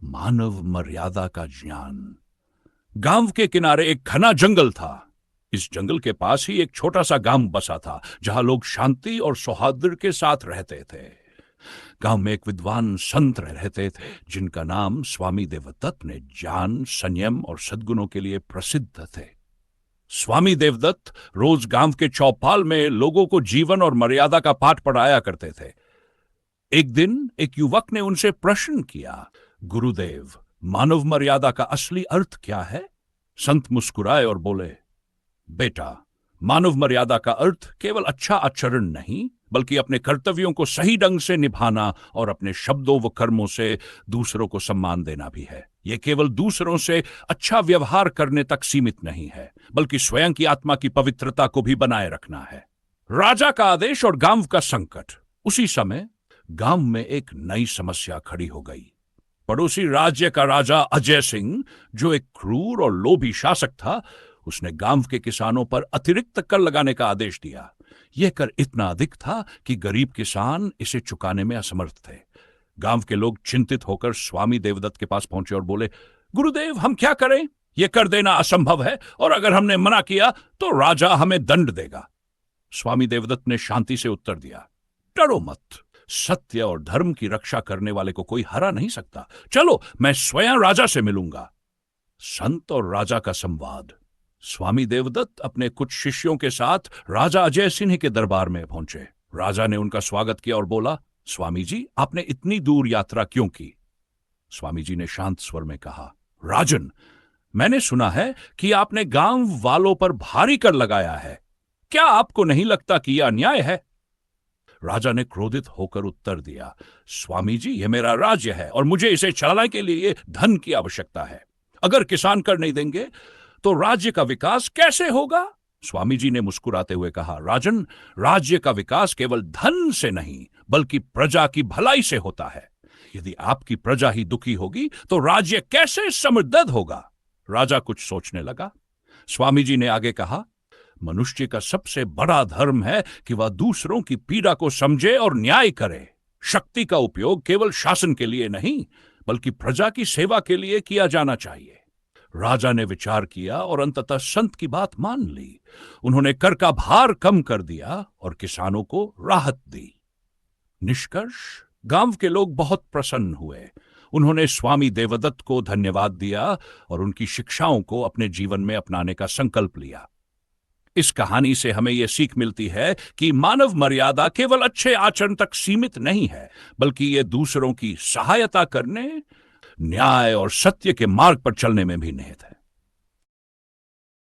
मानव मर्यादा का ज्ञान। गांव के किनारे एक घना जंगल था। इस जंगल के पास ही एक छोटा सा गांव बसा था, जहां लोग शांति और सौहार्द के साथ रहते थे। गांव में एक विद्वान संत रहते थे, जिनका नाम स्वामी देवदत्त ने ज्ञान, संयम और सद्गुणों के लिए प्रसिद्ध थे। स्वामी देवदत्त रोज गांव के चौपाल में लोगों को जीवन और मर्यादा का पाठ पढ़ाया करते थे। एक दिन एक युवक ने उनसे प्रश्न किया, गुरुदेव, मानव मर्यादा का असली अर्थ क्या है? संत मुस्कुराए और बोले, बेटा, मानव मर्यादा का अर्थ केवल अच्छा आचरण नहीं, बल्कि अपने कर्तव्यों को सही ढंग से निभाना और अपने शब्दों व कर्मों से दूसरों को सम्मान देना भी है। यह केवल दूसरों से अच्छा व्यवहार करने तक सीमित नहीं है, बल्कि स्वयं की आत्मा की पवित्रता को भी बनाए रखना है। राजा का आदेश और गांव का संकट। उसी समय गांव में एक नई समस्या खड़ी हो गई। पड़ोसी राज्य का राजा अजय सिंह, जो एक क्रूर और लोभी शासक था, उसने गांव के किसानों पर अतिरिक्त कर लगाने का आदेश दिया। यह कर इतना अधिक था कि गरीब किसान इसे चुकाने में असमर्थ थे। गांव के लोग चिंतित होकर स्वामी देवदत्त के पास पहुंचे और बोले, गुरुदेव, हम क्या करें? यह कर देना असंभव है, और अगर हमने मना किया तो राजा हमें दंड देगा। स्वामी देवदत्त ने शांति से उत्तर दिया, डरो मत। सत्य और धर्म की रक्षा करने वाले को कोई हरा नहीं सकता। चलो, मैं स्वयं राजा से मिलूंगा। संत और राजा का संवाद। स्वामी देवदत्त अपने कुछ शिष्यों के साथ राजा अजय सिंह के दरबार में पहुंचे। राजा ने उनका स्वागत किया और बोला, स्वामी जी, आपने इतनी दूर यात्रा क्यों की? स्वामी जी ने शांत स्वर में कहा, राजन, मैंने सुना है कि आपने गांव वालों पर भारी कर लगाया है। क्या आपको नहीं लगता कि यह अन्याय है? राजा ने क्रोधित होकर उत्तर दिया, स्वामी जी, यह मेरा राज्य है और मुझे इसे चलाने के लिए धन की आवश्यकता है। अगर किसान कर नहीं देंगे तो राज्य का विकास कैसे होगा? स्वामी जी ने मुस्कुराते हुए कहा, राजन, राज्य का विकास केवल धन से नहीं, बल्कि प्रजा की भलाई से होता है। यदि आपकी प्रजा ही दुखी होगी तो राज्य कैसे समृद्ध होगा? राजा कुछ सोचने लगा। स्वामी जी ने आगे कहा, मनुष्य का सबसे बड़ा धर्म है कि वह दूसरों की पीड़ा को समझे और न्याय करे। शक्ति का उपयोग केवल शासन के लिए नहीं, बल्कि प्रजा की सेवा के लिए किया जाना चाहिए। राजा ने विचार किया और अंततः संत की बात मान ली। उन्होंने कर का भार कम कर दिया और किसानों को राहत दी। निष्कर्ष, गांव के लोग बहुत प्रसन्न हुए। उन्होंने स्वामी देवदत्त को धन्यवाद दिया और उनकी शिक्षाओं को अपने जीवन में अपनाने का संकल्प लिया। इस कहानी से हमें यह सीख मिलती है कि मानव मर्यादा केवल अच्छे आचरण तक सीमित नहीं है, बल्कि यह दूसरों की सहायता करने, न्याय और सत्य के मार्ग पर चलने में भी निहित है।